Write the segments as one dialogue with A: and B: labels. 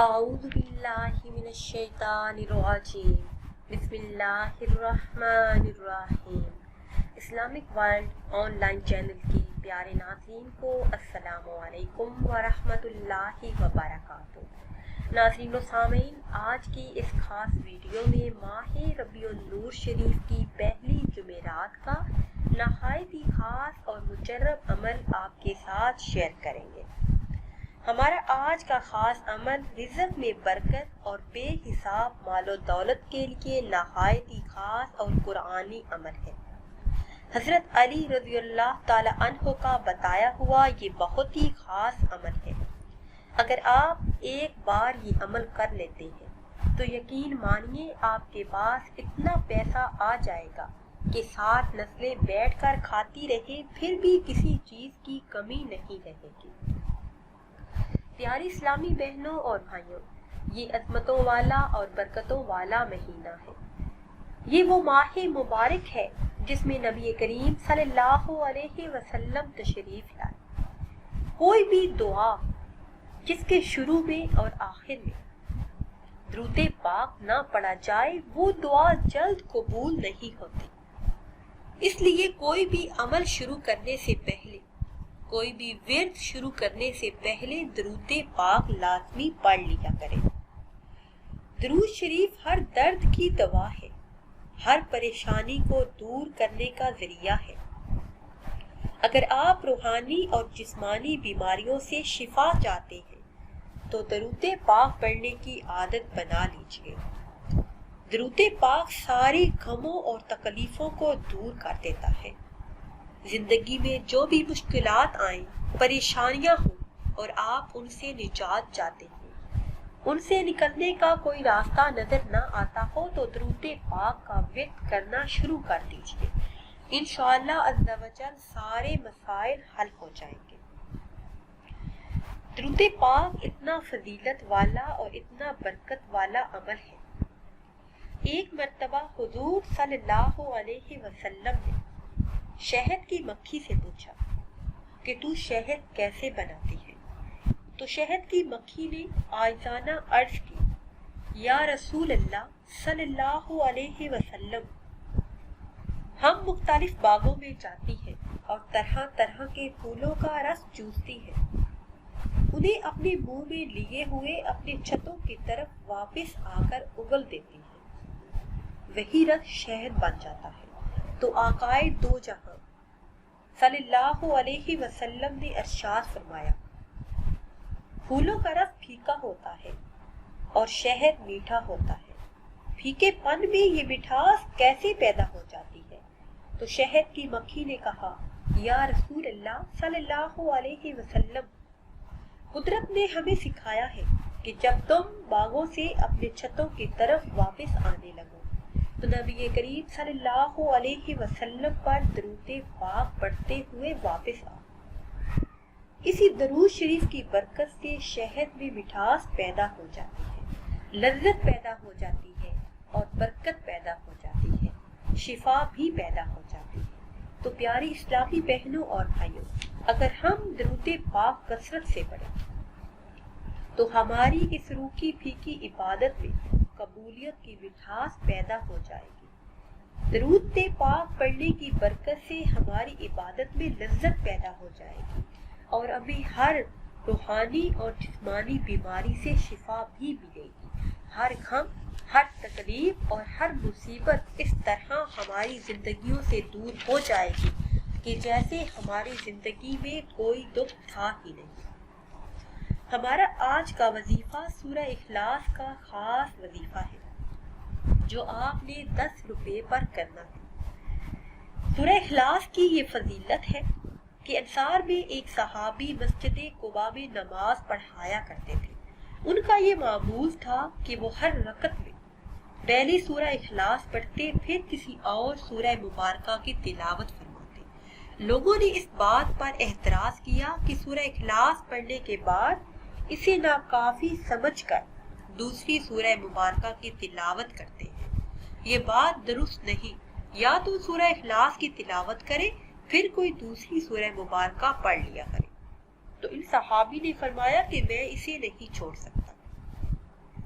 A: اعوذ باللہ من الشیطان الرجیم بسم اللہ الرحمن الرحیم۔ Islamic world on line channel کی پیارے ناظرین کو السلام علیکم ورحمۃ اللہ وبرکاتہ۔ ناظرین و سامعین، آج کی اس خاص ویڈیو میں ماہ ربیع النور شریف کی پہلی جمعرات کا نہایت ہی خاص اور مجرب عمل آپ کے ساتھ شیئر کریں گے۔ ہمارا آج کا خاص عمل رزق میں برکت اور بے حساب مال و دولت کے لیے نہایت ہی خاص اور قرآنی عمل ہے۔ حضرت علی رضی اللہ تعالی عنہ کا بتایا ہوا یہ بہت ہی خاص عمل ہے۔ اگر آپ ایک بار یہ عمل کر لیتے ہیں تو یقین مانیے آپ کے پاس اتنا پیسہ آ جائے گا کہ 7 نسلیں بیٹھ کر کھاتی رہیں پھر بھی کسی چیز کی کمی نہیں رہے گی۔ پیاری اسلامی بہنوں اور بھائیوں، یہ عظمتوں والا اور برکتوں والا مہینہ ہے۔ یہ وہ ماہ مبارک ہے جس میں نبی کریم صلی اللہ علیہ وسلم تشریف لائے۔ کوئی بھی دعا جس کے شروع میں اور آخر میں درود پاک نہ پڑھا جائے وہ دعا جلد قبول نہیں ہوتی۔ اس لیے کوئی بھی عمل شروع کرنے سے پہلے، کوئی بھی ورد شروع کرنے سے پہلے درود پاک لازمی پڑھ لیا کرے۔ درود شریف ہر درد کی دوا ہے، ہر پریشانی کو دور کرنے کا ذریعہ ہے۔ اگر آپ روحانی اور جسمانی بیماریوں سے شفا چاہتے ہیں تو درود پاک پڑھنے کی عادت بنا لیجئے۔ درود پاک ساری غموں اور تکلیفوں کو دور کر دیتا ہے۔ زندگی میں جو بھی مشکلات آئیں، پریشانیاں ہوں اور آپ ان سے نجات چاہتے ہیں، ان سے نکلنے کا کوئی راستہ نظر نہ آتا ہو تو درود پاک کا ورد کرنا شروع کر دیجئے۔ انشاءاللہ عز و جل سارے مسائل حل ہو جائیں گے۔ درود پاک اتنا فضیلت والا اور اتنا برکت والا عمل ہے۔ ایک مرتبہ حضور صلی اللہ علیہ وسلم نے شہد کی مکھی سے پوچھا کہ تو شہد کیسے بناتی ہے؟ تو شہد کی مکھی نے عاجزانہ عرض کی، یا رسول اللہ صلی اللہ علیہ وسلم، ہم مختلف باغوں میں جاتی ہیں اور طرح طرح کے پھولوں کا رس چوستی ہیں، انہیں اپنے منہ میں لیے ہوئے اپنے چھتوں کی طرف واپس آ کر اگل دیتی ہیں، وہی رس شہد بن جاتا ہے۔ تو آقائے دو جہاں صلی اللہ علیہ وسلم نے ارشاد فرمایا، پھولوں کا رس پھیکا ہوتا ہے اور شہد میٹھا ہوتا ہے، پھیکے پن میں یہ مٹھاس کیسے پیدا ہو جاتی ہے؟ تو شہد کی مکھی نے کہا، یا رسول اللہ صلی اللہ علیہ وسلم، قدرت نے ہمیں سکھایا ہے کہ جب تم باغوں سے اپنے چھتوں کی طرف واپس آنے لگو تو نبی کریم صلی اللہ علیہ وسلم پر درود پاک پڑھتے ہوئے واپس آؤ۔ اسی درود شریف کی برکت سے شہد میں مٹھاس پیدا ہو جاتی ہے، لذت پیدا ہو جاتی ہے اور برکت پیدا ہو جاتی ہے، شفا بھی پیدا ہو جاتی ہے۔ تو پیاری اسلامی بہنوں اور بھائیوں، اگر ہم درود پاک کثرت سے پڑھیں تو ہماری اس روکھی پھیکی عبادت میں قبولیت کی مٹھاس پیدا ہو جائے گی۔ درود پاک پڑھنے کی برکت سے ہماری عبادت میں لذت پیدا ہو جائے گی اور ہمیں ہر روحانی اور جسمانی بیماری سے شفا بھی ملے گی۔ ہر غم، ہر تکلیف اور ہر مصیبت اس طرح ہماری زندگیوں سے دور ہو جائے گی کہ جیسے ہماری زندگی میں کوئی دکھ تھا ہی نہیں۔ ہمارا آج کا وظیفہ سورہ اخلاص کا خاص وظیفہ ہے جو آپ نے 10 روپے پر کرنا ہے۔ سورہ اخلاص کی یہ فضیلت ہے کہ انصار میں ایک صحابی مسجد قباء میں نماز پڑھایا کرتے تھے۔ ان کا یہ معمول تھا کہ وہ ہر رکعت میں پہلے سورہ اخلاص پڑھتے پھر کسی اور سورہ مبارکہ کی تلاوت فرماتے۔ لوگوں نے اس بات پر اعتراض کیا کہ سورہ اخلاص پڑھنے کے بعد اسے ناکافی سمجھ کر دوسری سورہ مبارکہ کی تلاوت کرتے ہیں۔ یہ بات درست نہیں، یا تو سورہ اخلاص کی تلاوت کرے پھر کوئی دوسری سورہ مبارکہ پڑھ لیا کرے۔ تو ان صحابی نے فرمایا کہ میں اسے نہیں چھوڑ سکتا۔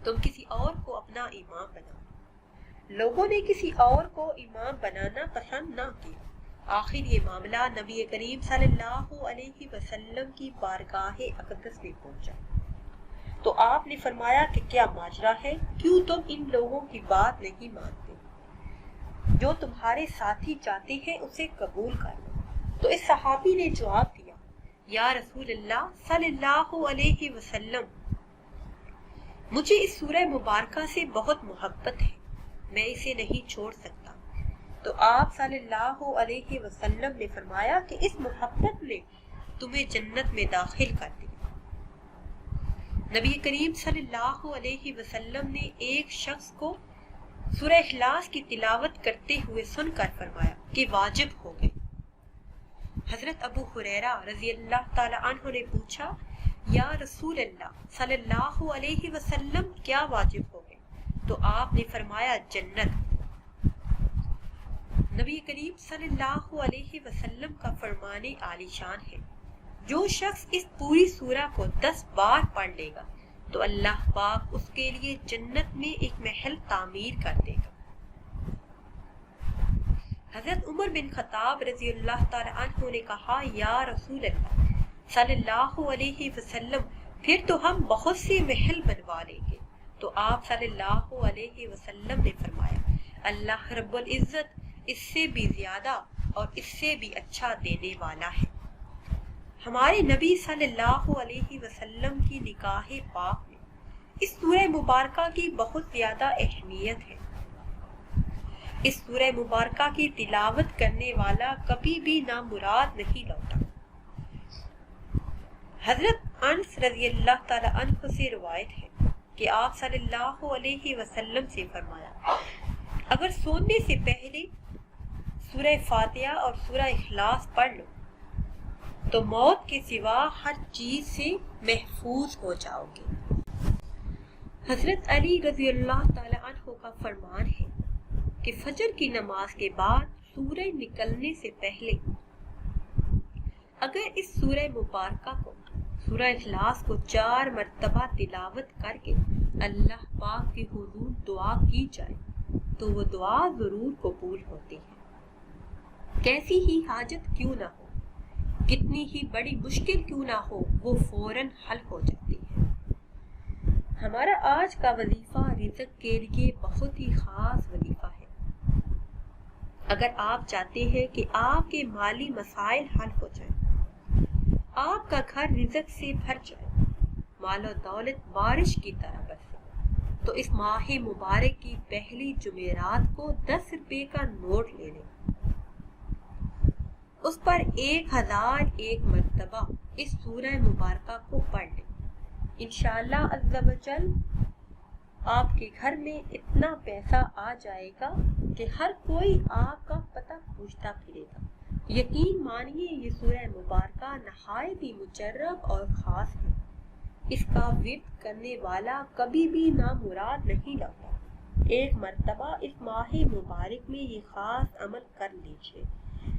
A: تم کسی اور کو اپنا امام بناؤ۔ لوگوں نے کسی اور کو امام بنانا پسند نہ کیا۔ آخر یہ معاملہ نبی کریم صلی اللہ علیہ وسلم کی بارگاہ اقدس میں پہنچا تو آپ نے فرمایا کہ کیا ماجرا ہے، کیوں تم ان لوگوں کی بات نہیں مانتے؟ جو تمہارے ساتھی چاہتے ہیں اسے قبول کر لو۔ تو اس صحابی نے جواب دیا، یا رسول اللہ صلی اللہ علیہ وسلم، مجھے اس سورہ مبارکہ سے بہت محبت ہے، میں اسے نہیں چھوڑ سکتا۔ تو آپ صلی اللہ علیہ وسلم نے فرمایا کہ اس محبت نے تمہیں جنت میں داخل کر دیا۔ نبی کریم صلی اللہ علیہ وسلم نے ایک شخص کو سورہ اخلاص کی تلاوت کرتے ہوئے سن کر فرمایا کہ واجب ہو گئی۔ حضرت ابو ہریرہ رضی اللہ تعالی عنہ نے پوچھا، یا رسول اللہ صلی اللہ علیہ وسلم کیا واجب ہو گئے؟ تو آپ نے فرمایا جنت۔ نبی کریم صلی اللہ علیہ وسلم کا فرمان عالی شان ہے، جو شخص اس پوری سورہ کو 10 بار پڑھ لے گا تو اللہ پاک اس کے لیے جنت میں ایک محل تعمیر کر دے گا۔ حضرت عمر بن خطاب رضی اللہ تعالی عنہ نے کہا، یا رسول اللہ صلی اللہ علیہ وسلم، پھر تو ہم بہت سے محل بنوا لیں گے۔ تو آپ صلی اللہ علیہ وسلم نے فرمایا، اللہ رب العزت اس سے بھی زیادہ اور اس سے بھی اچھا دینے والا ہے۔ ہمارے نبی صلی اللہ علیہ وسلم کی نکاح پاک میں اس سورہ مبارکہ کی بہت زیادہ اہمیت ہے۔ اس سورہ مبارکہ کی تلاوت کرنے والا کبھی بھی نامراد نہیں لوٹا۔ حضرت انس رضی اللہ تعالی عنہ سے روایت ہے کہ آپ صلی اللہ علیہ وسلم سے فرمایا، اگر سونے سے پہلے سورہ فاتحہ اور سورہ اخلاص پڑھ لو تو موت کے سوا ہر چیز سے محفوظ ہو جاؤ گے۔ حضرت علی رضی اللہ تعالی عنہ کا فرمان ہے کہ فجر کی نماز کے بعد سورج نکلنے سے پہلے اگر اس سورہ مبارکہ کو، سورہ اخلاص کو 4 مرتبہ تلاوت کر کے اللہ پاک کے حضور دعا کی جائے تو وہ دعا ضرور قبول ہوتی ہے۔ کیسی ہی حاجت کیوں نہ ہو، کتنی ہی بڑی مشکل کیوں نہ ہو، وہ فوراً حل ہو جاتی ہے۔ ہمارا آج کا وظیفہ رزق کے لیے بہت ہی خاص وظیفہ ہے۔ اگر آپ چاہتے ہیں کہ آپ کے مالی مسائل حل ہو جائیں، آپ کا گھر رزق سے بھر جائے، مال و دولت بارش کی طرح برسے، تو اس ماہ مبارک کی پہلی جمعرات کو 10 روپے کا نوٹ لے لیں، اس پر 1001 مرتبہ اس سورہ مبارکہ کو پڑھ لیں۔ انشاءاللہ عز و جل آپ کے گھر میں اتنا پیسہ آ جائے گا کہ ہر کوئی آپ کا پتہ پوچھتا پھرے گا۔ یقین مانیے یہ سورہ مبارکہ نہایت ہی مجرب اور خاص ہے۔ اس کا ورد کرنے والا کبھی بھی نامراد نہیں لوٹا۔ ایک مرتبہ اس ماہ مبارک میں یہ خاص عمل کر لیجیے،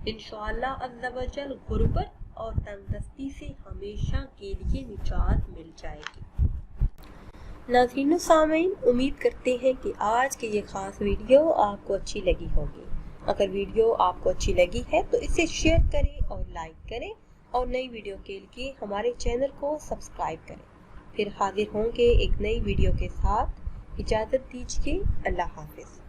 A: انشاءاللہ عز و جل غربت اور تنگدستی سے ہمیشہ کے لیے نجات مل جائے گی۔ ناظرین و سامعین، امید کرتے ہیں کہ آج کی یہ خاص ویڈیو آپ کو اچھی لگی ہوگی۔ اگر ویڈیو آپ کو اچھی لگی ہے تو اسے شیئر کریں اور لائک کریں، اور نئی ویڈیو کے لیے ہمارے چینل کو سبسکرائب کریں۔ پھر حاضر ہوں گے ایک نئی ویڈیو کے ساتھ۔ اجازت دیجیے، اللہ حافظ۔